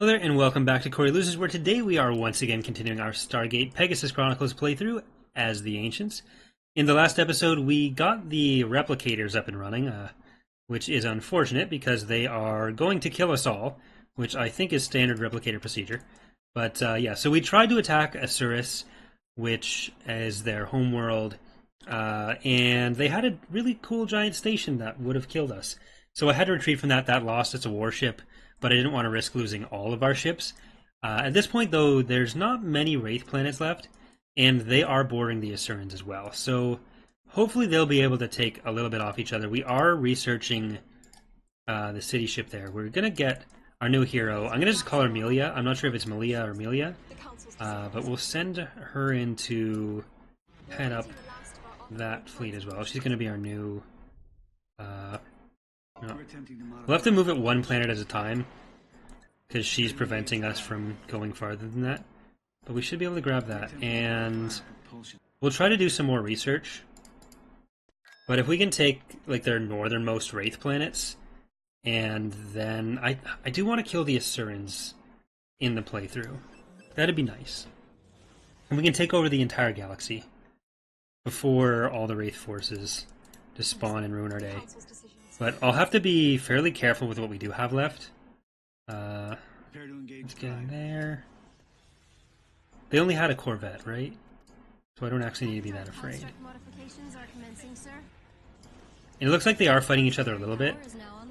Hello there, and welcome back to Corey Loses, where today we are once again continuing our Stargate Pegasus Chronicles playthrough as the Ancients. In the last episode, we got the replicators up and running, which is unfortunate because they are going to kill us all, which I think is standard replicator procedure. But yeah, so we tried to attack Asuris, which is their homeworld, and they had a really cool giant station that would have killed us. So I had to retreat from that. That lost its a warship, but I didn't want to risk losing all of our ships. At this point, though, there's not many Wraith planets left, and they are bordering the Asurans as well. So hopefully they'll be able to take a little bit off each other. We are researching the city ship there. We're going to get our new hero. I'm going to just call her Melia. I'm not sure if it's Melia or Melia, but we'll send her in to head up that fleet as well. She's going to be our new... No. We'll have to move it one planet at a time, because she's preventing us from going farther than that. But we should be able to grab that, and we'll try to do some more research. But if we can take like their northernmost Wraith planets, and then I do want to kill the Asurans in the playthrough. That'd be nice. And we can take over the entire galaxy before all the Wraith forces just spawn and ruin our day. But I'll have to be fairly careful with what we do have left. Let's get in there. They only had a Corvette, right? So I don't actually need to be that afraid. It looks like they are fighting each other a little bit,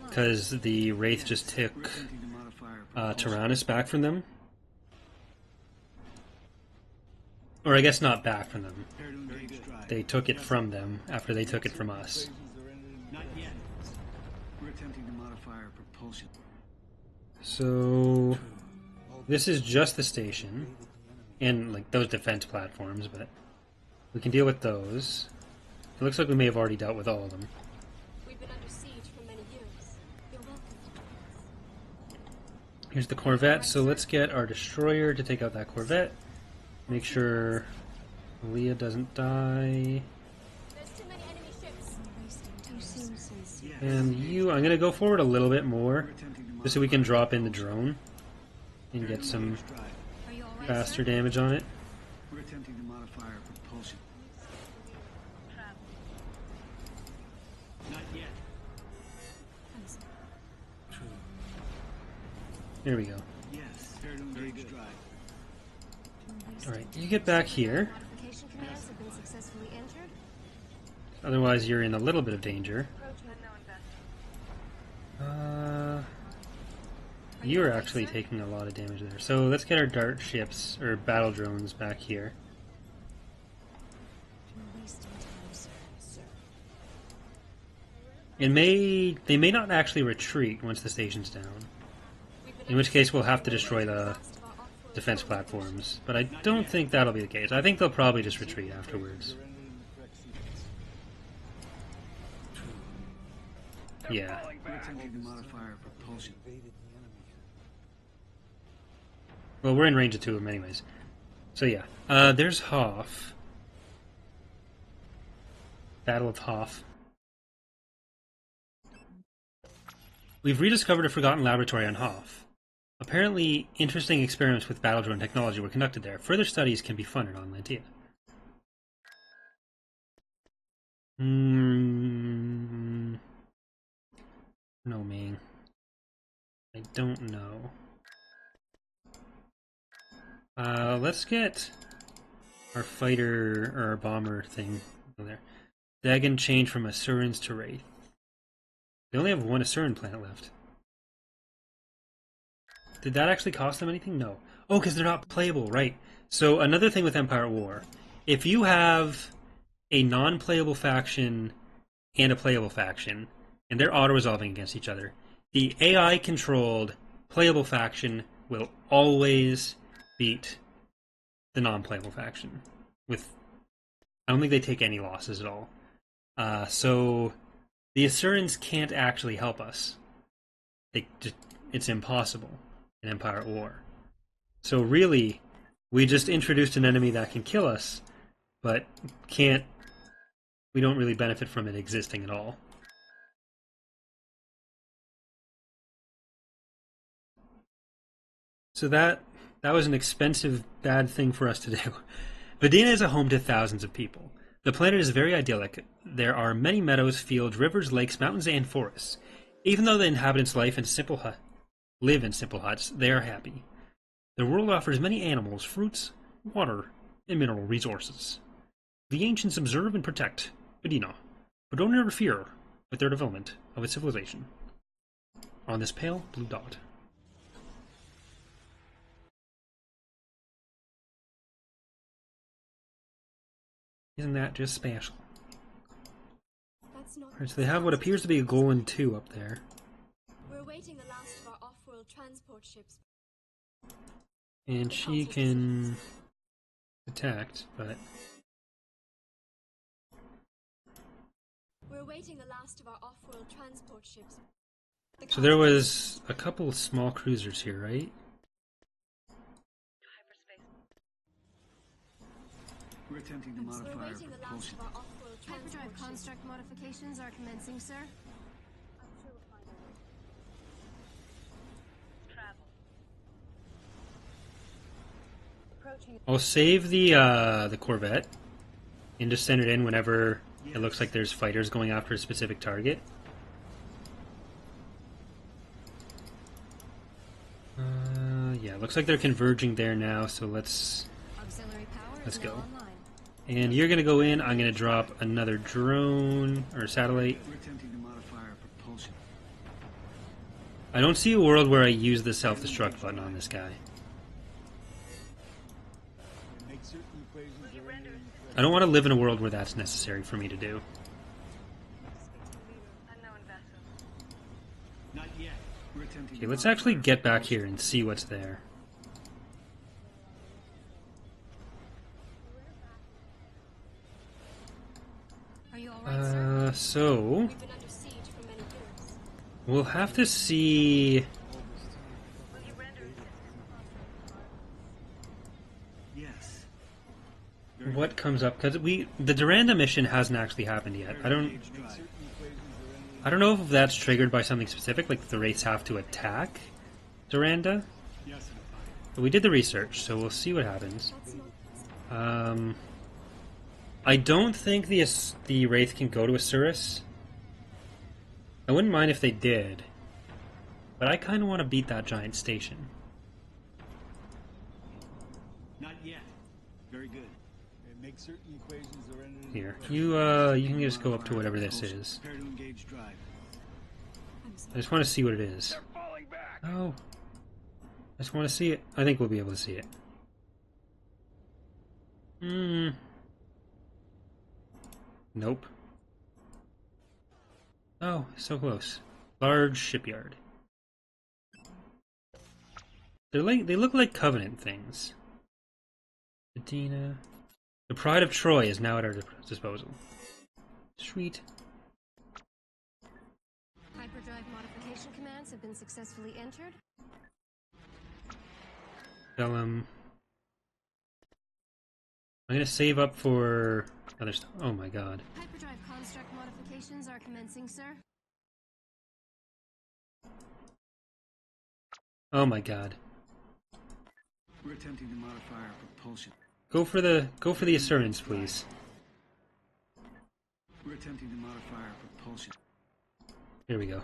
because the Wraith just took Tyrannus back from them. Or I guess not back from them. They took it from them after they took it from us. So this is just the station and like those defense platforms, but we can deal with those. It looks like we may have already dealt with all of them. We've been under siege for many years. You're welcome. Here's the Corvette, so let's get our destroyer to take out that Corvette. Make sure Leah doesn't die. And you, I'm going to go forward a little bit more, just so we can drop in the drone and get some faster damage on it. We're attempting to modify our propulsion. Not yet. There we go. Yes. Alright, you get back here. Otherwise, you're in a little bit of danger. You're actually taking a lot of damage there. So let's get our dart ships, or battle drones, back here. They may not actually retreat once the station's down. In which case we'll have to destroy the defense platforms. But I don't think that'll be the case. I think they'll probably just retreat afterwards. Yeah. Well, we're in range of two of them anyways. So yeah. There's Hoth. Battle of Hoth. We've rediscovered a forgotten laboratory on Hoth. Apparently, interesting experiments with battle drone technology were conducted there. Further studies can be funded on Lantia. No, Ming. I don't know. Let's get our fighter, or our bomber thing there. Dagon changed from Asurans to Wraith. They only have one Asuran planet left. Did that actually cost them anything? No. Oh, because they're not playable, right. So another thing with Empire at War, if you have a non-playable faction and a playable faction, and they're auto-resolving against each other, the AI-controlled playable faction will always beat the non-playable faction. I don't think they take any losses at all. So the Asurans can't actually help us. It's impossible in Empire at War. So really, we just introduced an enemy that can kill us, but we don't really benefit from it existing at all. So that was an expensive, bad thing for us to do. Vedena is a home to thousands of people. The planet is very idyllic. There are many meadows, fields, rivers, lakes, mountains, and forests. Even though the inhabitants live in simple huts, they are happy. The world offers many animals, fruits, water, and mineral resources. The ancients observe and protect Vedena, but don't interfere with their development of its civilization. On this pale blue dot. Isn't that just special? Alright, so they have what appears to be a Golan 2 up there. We're awaiting the last of our off-world transport ships. And she can attack, but... We're awaiting the last of our off-world transport ships. So there was a couple of small cruisers here, right? We're attempting to modify our propulsion. Hyperdrive construct modifications are commencing, sir. I'll save the Corvette and just send it in whenever it looks like there's fighters going after a specific target. Yeah, looks like they're converging there now, so let's go. And you're gonna go in. I'm gonna drop another drone or satellite. We're attempting to modify our propulsion. I don't see a world where I use the self-destruct button on this guy. I don't want to live in a world where that's necessary for me to do. Not yet. We're attempting Okay, let's actually get back here and see what's there. Are you all right, sir? So We've been under siege for many years. we'll have to see. Yes. What comes up, because the Duranda mission hasn't actually happened yet. I don't know if that's triggered by something specific, like the Wraiths have to attack Duranda. But we did the research, so we'll see what happens. I don't think the Wraith can go to Asuras. I wouldn't mind if they did, but I kind of want to beat that giant station. Not yet. Very good. Make certain equations are entered. Here, you can just go up to whatever this is. Prepare to engage drive. I just want to see what it is. Oh, I just want to see it. I think we'll be able to see it. Nope. Oh, so close. Large shipyard. They look like Covenant things. Medina. The Pride of Troy is now at our disposal. Sweet. Hyperdrive modification commands have been successfully entered. Tell I'm gonna save up for other stuff. Oh my god. Hyperdrive construct modifications are commencing, sir. Oh my god. We're attempting to modify our propulsion. Go for the Assurance, please. We're attempting to modify our propulsion. Here we go.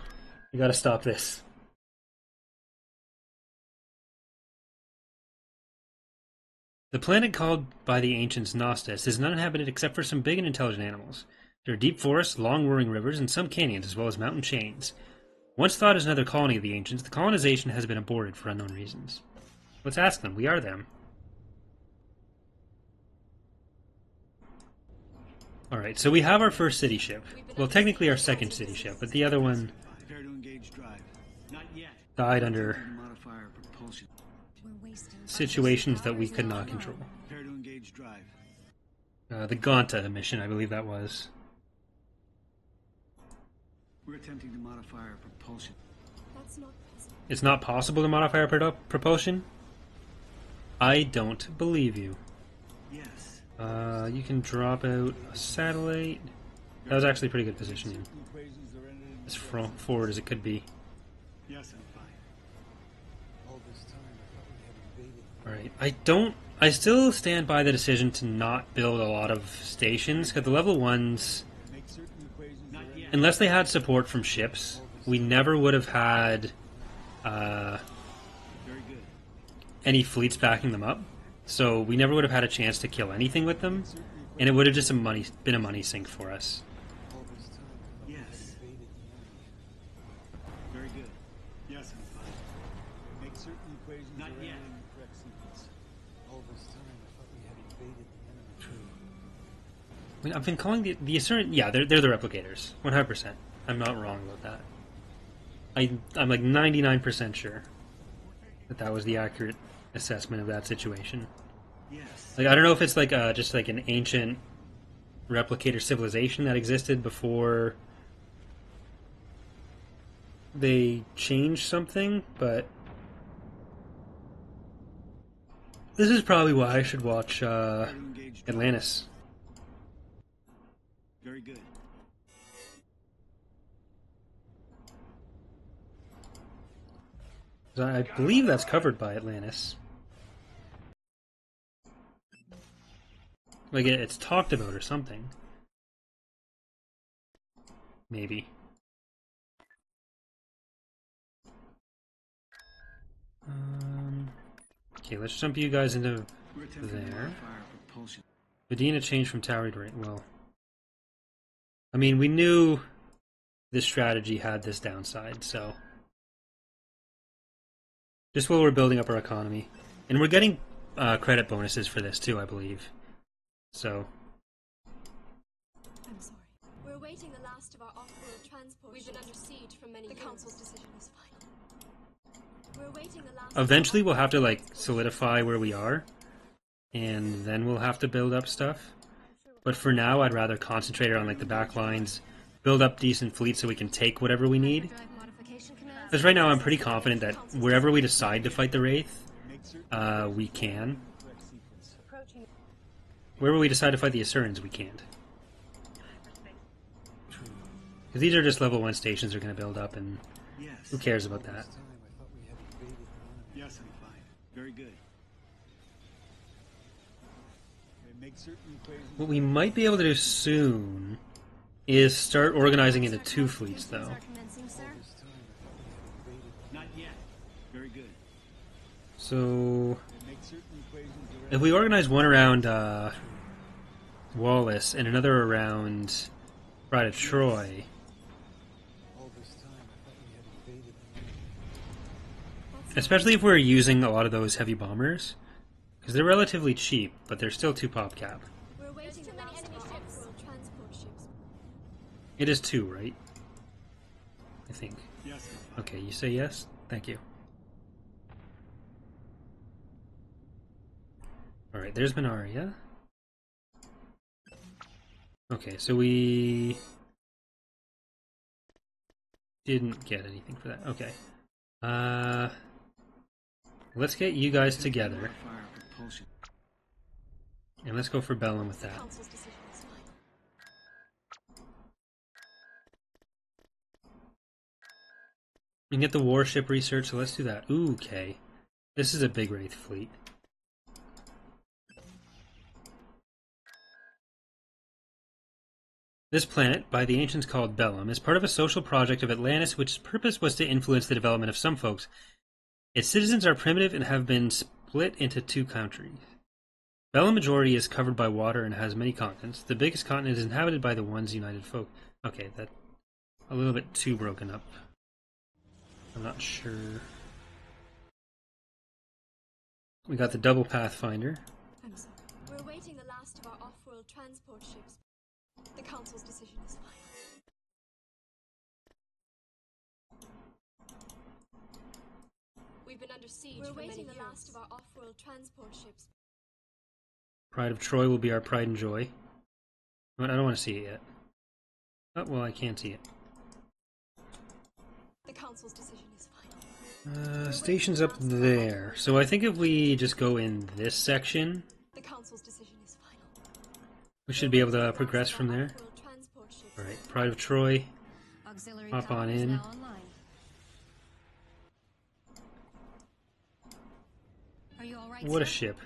We gotta stop this. The planet called by the ancients Nostos is uninhabited except for some big and intelligent animals. There are deep forests, long roaring rivers, and some canyons, as well as mountain chains. Once thought as another colony of the ancients, the colonization has been aborted for unknown reasons. Let's ask them. We are them. Alright, so we have our first city ship. Well, technically our second city ship, but the other one Prepare to engage drive. Not yet. died under To modify our propulsion. We're wasting situations that we could not control. Prepare to engage drive. The Ganta mission, I believe that was. We're attempting to modify our propulsion. That's not possible. It's not possible to modify our propulsion? I don't believe you. Yes. You can drop out a satellite. That was actually pretty good positioning. As forward as it could be. Yes, I'm fine. All this time, I thought we Alright, I still stand by the decision to not build a lot of stations, because the level 1s, Make certain equations are in unless they had support from ships, we never would have had very good. any fleets backing them up. So we never would have had a chance to kill anything with them, and it would have just been a money sink for us. Yes. Very good. Yes, I'm fine. Make certain equations Not are yet. in the correct sequence. All this time, I thought we had invaded the enemy. I mean, I've been calling the Assyrian. Yeah, they're the replicators, 100%. I'm not wrong about that. I'm like 99% sure that was the accurate assessment of that situation. Yes. Like, I don't know if it's like just like an ancient replicator civilization that existed before they changed something, but this is probably why I should watch Engaged. Atlantis. Very good. I believe that's covered by Atlantis. Like it's talked about or something. Maybe. Okay, let's jump you guys into We're attempting to there. modify our propulsion. Medina changed from tower to right. Well, I mean, we knew this strategy had this downside, so just while we're building up our economy, and we're getting credit bonuses for this too, I believe. So I'm sorry. We're awaiting the last of our off-world transport. We've been under siege for many years. The Council's decision is final. We're awaiting the last. eventually, we'll have to like solidify where we are, and then we'll have to build up stuff. But for now, I'd rather concentrate on like the back lines, build up decent fleets so we can take whatever we need. Because right now, I'm pretty confident that wherever we decide to fight the Wraith, Make certain we can. correct sequence. Wherever we decide to fight the Assyrians, we can't. Because these are just level 1 stations they're going to build up, and Yes. who cares about that? Time, I thought we had invaded the enemy. Yes, I'm fine. Very good. Make certain equations. What we might be able to do soon is start organizing into 2 fleets, though. This time, I thought we had invaded the Not yet. Very good. So, Make certain equations are in. if we organize one around Wallace and another around Bride of Troy, All this time, I thought we had invaded the enemy. especially if we're using a lot of those heavy bombers, because they're relatively cheap, but they're still 2 pop cap. We're awaiting the last of our off-world transport ships. It is 2, right? I think. Yes, I'm fine. Okay, you say yes? Thank you. Alright, there's Minaria. Okay, so we didn't get anything for that. Okay. Let's get you guys together, Modify our propulsion. and let's go for Bellum with The that. Council's decision is final. We can get the warship research, so let's do that. Ooh, okay. This is a big Wraith fleet. This planet, by the ancients called Bellum, is part of a social project of Atlantis which purpose was to influence the development of some folks. Its citizens are primitive and have been split into 2 countries. Bellum majority is covered by water and has many continents. The biggest continent is inhabited by the one's united folk. Okay, that a little bit too broken up. I'm not sure. We got the double Pathfinder. I'm sorry. We're awaiting the last of our off-world transport ships. The Council's decision is final. We've been under siege. We're awaiting the last of our off-world transport ships. Pride of Troy will be our pride and joy. But I don't want to see it yet. Oh, well, I can see it. The Council's decision is final. Station's up there. So I think if we just go in this section, The Council's decision is final. we should be able to progress from there. Off-world transport ships. Alright, Pride of Troy. Auxiliary Hop power on is in. now online. Are you all right? What a ship.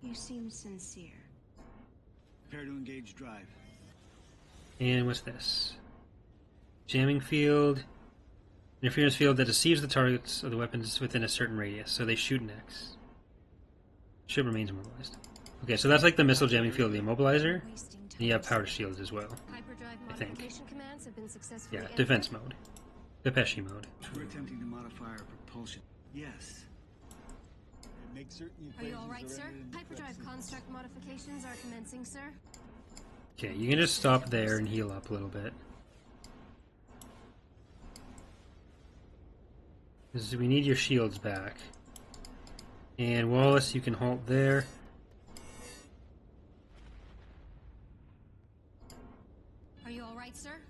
You seem sincere. Prepare to engage drive. And what's this? Jamming field. Interference field that deceives the targets of the weapons within a certain radius, so they shoot next. Ship remains immobilized. Okay, so that's like the missile jamming field, the immobilizer. And you have power shields as well. Hyperdrive I think. modification commands have been successfully Yeah, entered. defense mode. Depeche mode. We're attempting to modify our propulsion. Yes. Make certain Are you equations alright, sir? entered in the correct Hyperdrive sequence. construct modifications are commencing, sir. Okay, you can just stop there and heal up a little bit. 'Cause we need your shields back. And Wallace, you can halt there. Are you alright, sir?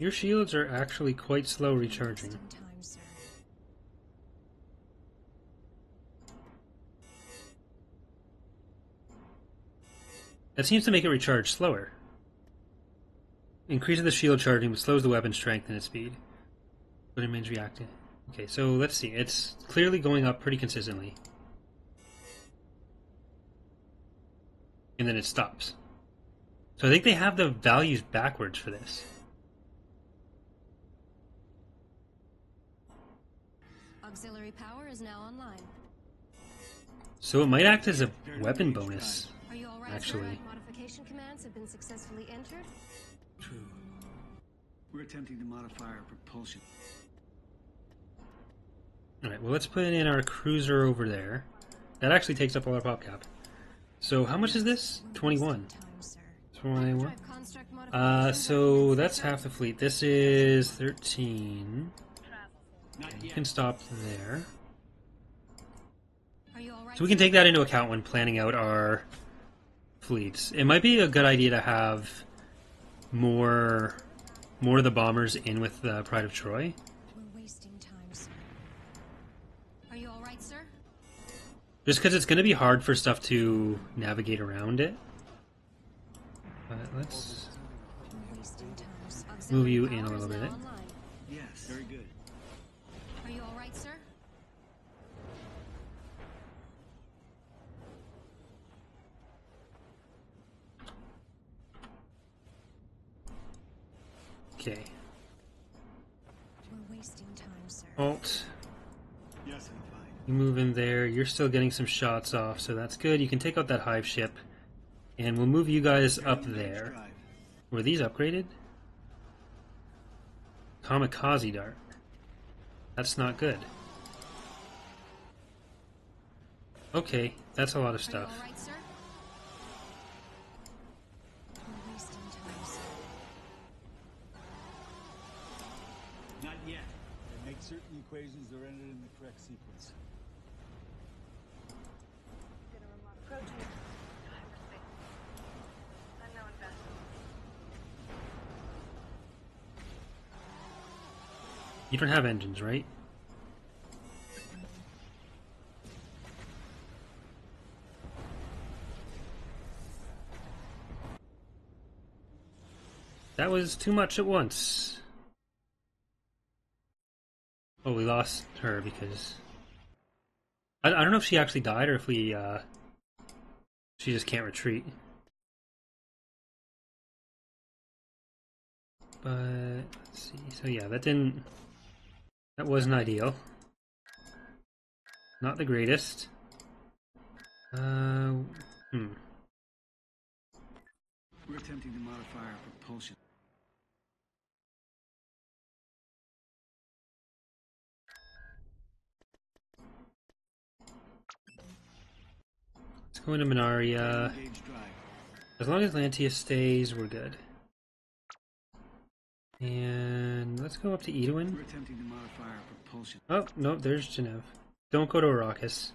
Your shields are actually quite slow recharging. Just in time, sir. That seems to make it recharge slower. Increases the shield charging, but slows the weapon's strength and its speed. But it remains reactive. Okay, so let's see. It's clearly going up pretty consistently. And then it stops. So I think they have the values backwards for this. Auxiliary power is now online. So it might act as a weapon bonus. Are you alright, Actually. sir? Modification commands have been successfully entered. True. We're attempting to modify our propulsion. Alright, well let's put in our cruiser over there. That actually takes up all our pop cap. So how much is this? 21. Time, sir. 21. Hyperdrive construct modifications So are commencing, that's sir. half the fleet. This is 13. Not You yet. can stop there. Are you alright, So we can take that into account when planning out our fleets. It might be a good idea to have more of the bombers in with the Pride of Troy. We're wasting time, sir. Are you alright, sir? Just because it's going to be hard for stuff to navigate around it. But let's We're wasting time, sir. move you Auxiliary in a power little is now bit. online. Yes. Very good. Are you alright, sir? Okay. We're wasting time, sir. Alt. Yes, I'm fine. You move in there. You're still getting some shots off, so that's good. You can take out that hive ship. And we'll move you guys Prepare up to engage there. drive. Were these upgraded? Kamikaze dart. That's not good. Okay, that's a lot of Are you stuff. alright, sir? We're wasting time, sir. Not yet. And make certain equations are entered in the correct sequence. Approaching hyperspace. Unknown vessel. You don't have engines, right? That was too much at once. Oh, we lost her because... I don't know if she actually died or if we, she just can't retreat. But, let's see. So yeah, that wasn't ideal. Not the greatest. We're attempting to modify our propulsion. Let's go into Minaria. Engage drive. As long as Lantia stays, we're good. And let's go up to Edwin. We're attempting to modify our propulsion. Oh, no, there's Genev. Don't go to Arrakis.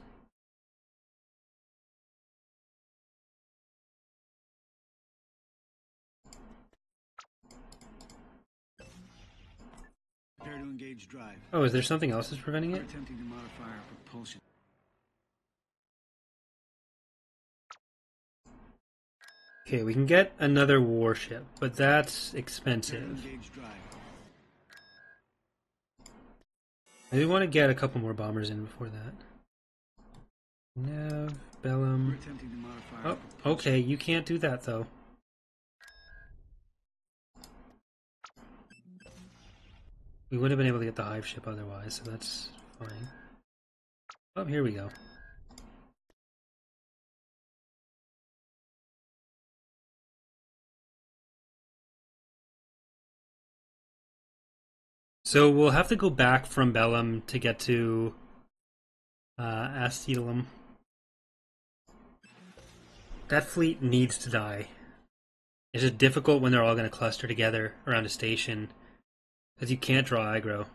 Prepare to engage drive. Oh, is there something else that's preventing We're it? attempting to modify our propulsion. Okay, we can get another warship, but that's Prepare to expensive. engage drive. I do want to get a couple more bombers in before that. Nav, We're Bellum. attempting to modify our Oh, propulsion. okay, you can't do that though. We would have been able to get the hive ship otherwise, so that's fine. Oh, here we go. So we'll have to go back from Bellum to get to Acetylum. That fleet needs to die. It's just difficult when they're all going to cluster together around a station, because you can't draw aggro.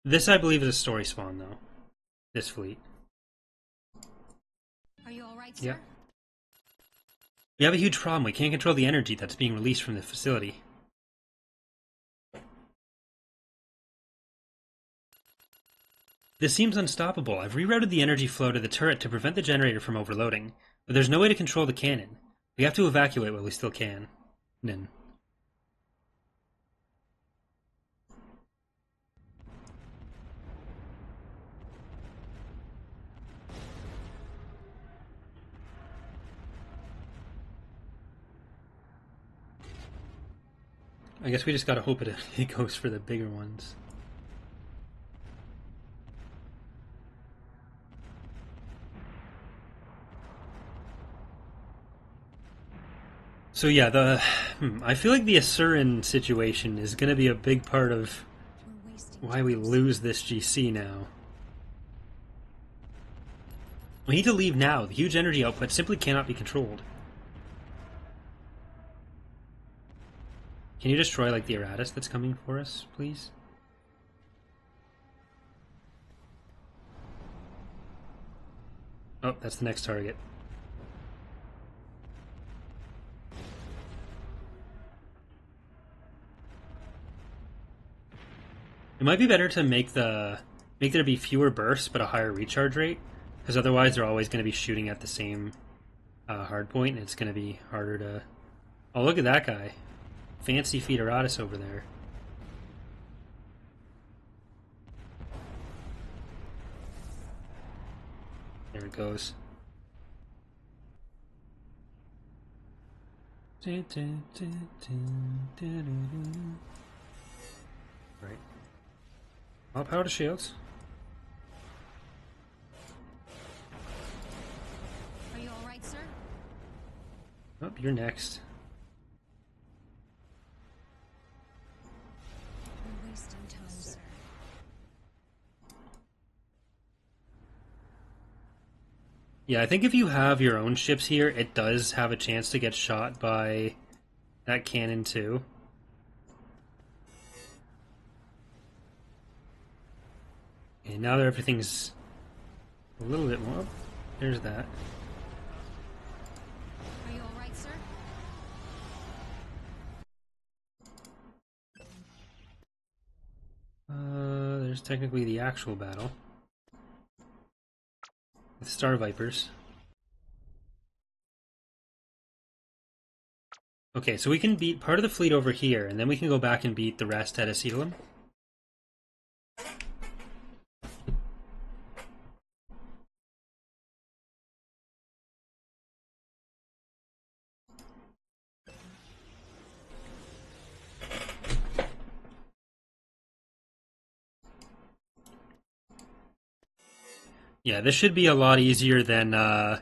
This, I believe, is a story spawn, though. This fleet. Are you alright, sir? Yeah. We have a huge problem. We can't control the energy that's being released from the facility. This seems unstoppable. I've rerouted the energy flow to the turret to prevent the generator from overloading, but there's no way to control the cannon. We have to evacuate while we still can. Nin. I guess we just gotta hope it goes for the bigger ones. So yeah, I feel like the Asuran situation is going to be a big part of We're wasting why we time, lose this GC now. We need to leave now. The huge energy output simply cannot be controlled. Can you destroy like the Eratus that's coming for us, please? Oh, that's the next target. It might be better to make there be fewer bursts but a higher recharge rate, because otherwise they're always going to be shooting at the same hard point, and it's going to be harder to. Oh, look at that guy, fancy feet Eratus over there. There it goes. Right. All power to shields. Are you alright, sir? Oh, you're next. We're wasting time, sir. Yeah, I think if you have your own ships here, it does have a chance to get shot by that cannon too. And now that everything's a little bit more. There's that. Are you alright, sir? There's technically the actual battle with Star Vipers. Okay, so we can beat part of the fleet over here, and then we can go back and beat the rest at Acetylum. Yeah, this should be a lot easier than the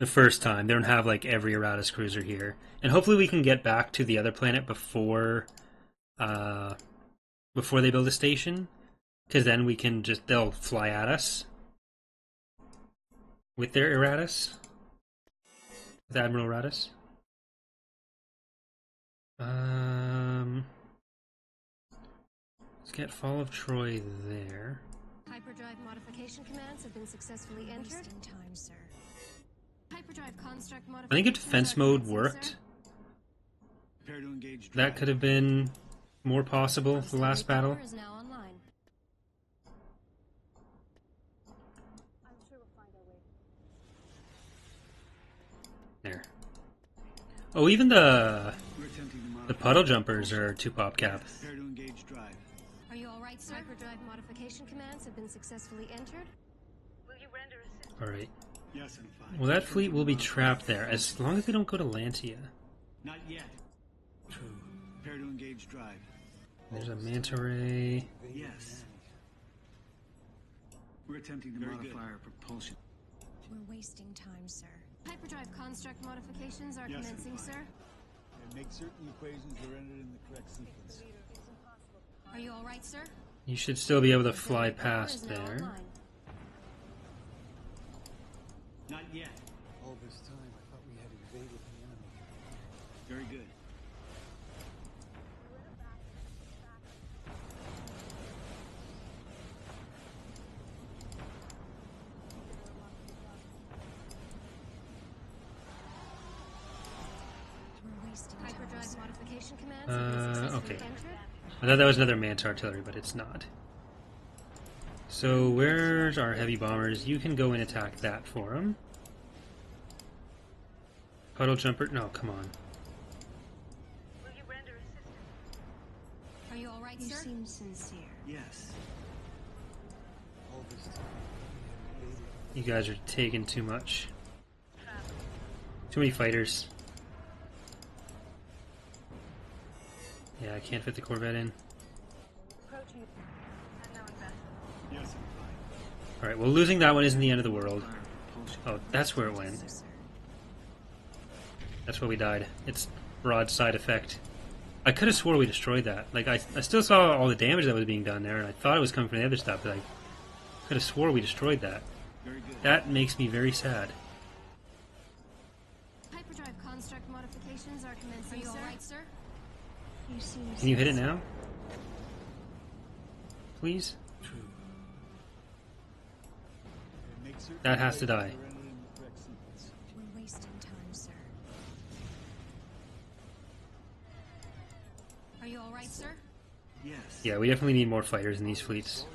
first time. They don't have like every Eratus cruiser here, and hopefully we can get back to the other planet before they build a station, because then we can they'll fly at us with their Eratus, with Admiral Eratus. Let's get Fall of Troy there. Hyperdrive modification commands have been successfully We're entered. wasting time, sir. Hyperdrive construct I think modifications if defense are mode commencing, worked, sir. Prepare to engage that drive. could have been more possible for the last Auxiliary battle. power is now online. I'm sure we'll find our way. There. Oh, even the We're attempting to modify puddle our jumpers propulsion. are 2 pop cap. Prepare to engage drive. right, sir? Hyperdrive modification commands have been successfully entered. Alright. Yes, I'm fine. Well, that fleet will be trapped there, as long as they don't go to Lantia. Not yet. Prepare to engage drive. There's a manta ray. Yes. We're attempting to Very modify good. our propulsion. We're wasting time, sir. Hyperdrive construct modifications are Yes, commencing, I'm fine. sir. And make certain equations are entered in the correct sequence. Are you all right, sir? You should still be able to fly Auxiliary power past is now there. online. Not yet. All this time, I thought we had invaded the enemy. Very good. We're wasting time, Hyperdrive sir. modification commands have been successfully okay. entered. I thought that was another manta artillery, but it's not. So where's our heavy bombers? You can go and attack that for them. Puddle jumper? No, come on. Are you all right, You sir? seem sincere. Yes. All this time, I thought we had invaded. You guys are taking too much. Too many fighters. Yeah, I can't fit the Corvette in. Yes, I'm fine. Alright, well, losing that one isn't the end of the world. Our propulsion. Oh, that's where it went. Yes, sir. That's where we died. It's broadside effect. I could have swore we destroyed that. Like, I still saw all the damage that was being done there, and I thought it was coming from the other stuff, but I could have swore we destroyed that. Very good. That makes me very sad. Hyperdrive construct modifications are Are commencing, you all sir. right, sir? You seem Can you hit it sincere. now? Please? And make certain That has to equations die. are entered in the correct sequence. We're wasting time, sir. Are you all right, sir? Yes. Yeah, we definitely need more fighters in these fleets.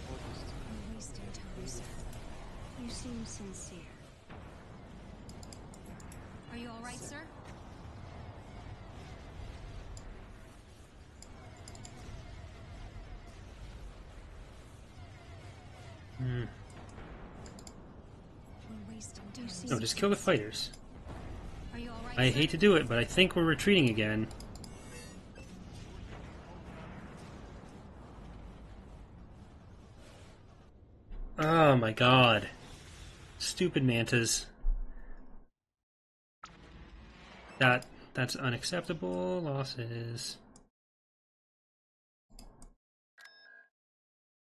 We're wasting time, sir. You seem sincere. Are you all right, sir? Hmm. We're wasting time. You seem No, just kill the fighters. Are you all right, I sir? hate to do it, but I think we're retreating again. Oh my god. Stupid mantas. That's unacceptable. Losses.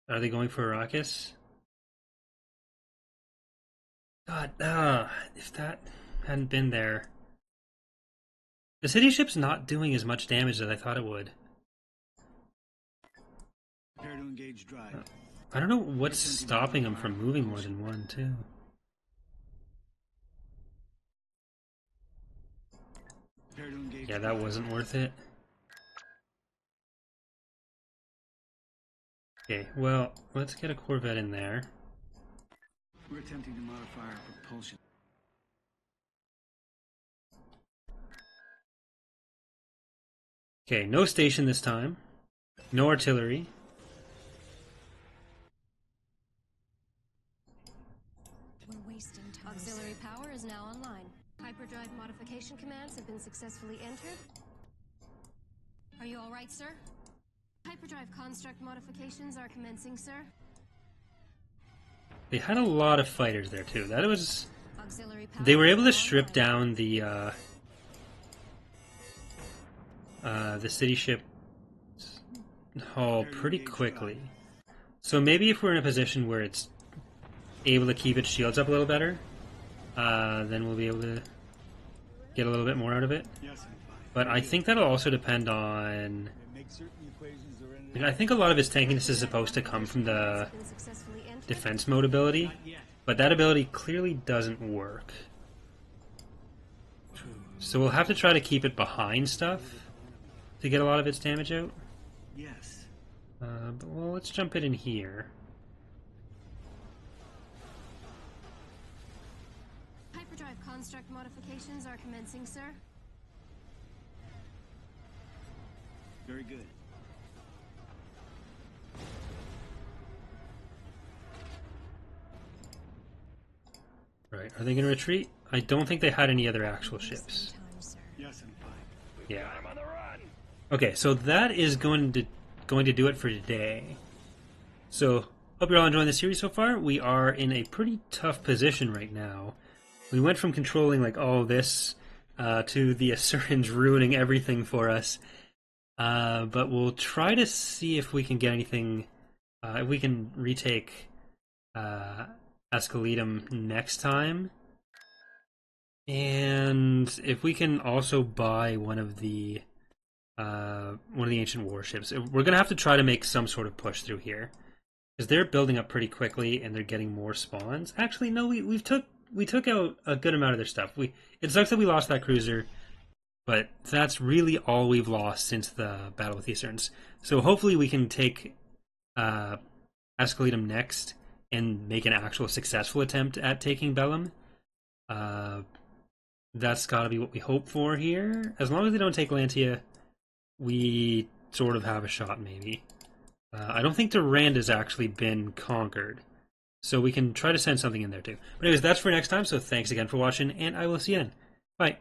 Are they going for Arrakis? God, if that hadn't been there. The city ship's not doing as much damage as I thought it would. Prepare to engage drive. I don't know what's stopping them from moving more than one, too. Prepare to engage Yeah, that wasn't worth it. Okay, well, let's get a Corvette in there. We're attempting to modify our propulsion. Okay, no station this time. No artillery. We're wasting time. Auxiliary power is now online. Hyperdrive modification commands have been successfully entered. Are you all right, sir? Hyperdrive construct modifications are commencing, sir. They had a lot of fighters there, too. That was... Auxiliary power They were is able now to strip online. down the city ship hull pretty quickly. So maybe if we're in a position where it's able to keep its shields up a little better, then we'll be able to get a little bit more out of it. Yes, I'm fine. But I think that'll also depend on... And make certain equations are entered. I think a lot of its tankiness is supposed to come from the Have been successfully entered. defense mode ability, Not yet. but that ability clearly doesn't work. So we'll have to try to keep it behind stuff to get a lot of its damage out. Yes. But well, let's jump it in here. Hyperdrive construct modifications are commencing, sir. Very good. Right, are they going to retreat? I don't think they had any other actual ships. Time, sir. Yes, I'm fine. Yeah. Okay, so that is going to do it for today. So, hope you're all enjoying the series so far. We are in a pretty tough position right now. We went from controlling like all this to the Assyrians ruining everything for us. But we'll try to see if we can get anything. If we can retake Ascaletum next time, and if we can also buy one of the ancient warships. We're gonna have to try to make some sort of push through here because they're building up pretty quickly and they're getting more spawns. Actually, no, we took out a good amount of their stuff. It sucks that we lost that cruiser, but that's really all we've lost since the battle with the Assyrians. So hopefully we can take Ascaletum next and make an actual successful attempt at taking Bellum. That's got to be what we hope for here. As long as they don't take Lantia, we sort of have a shot, maybe. I don't think Durand has actually been conquered, so we can try to send something in there too. But anyways, that's for next time, so thanks again for watching, and I will see you then. Bye.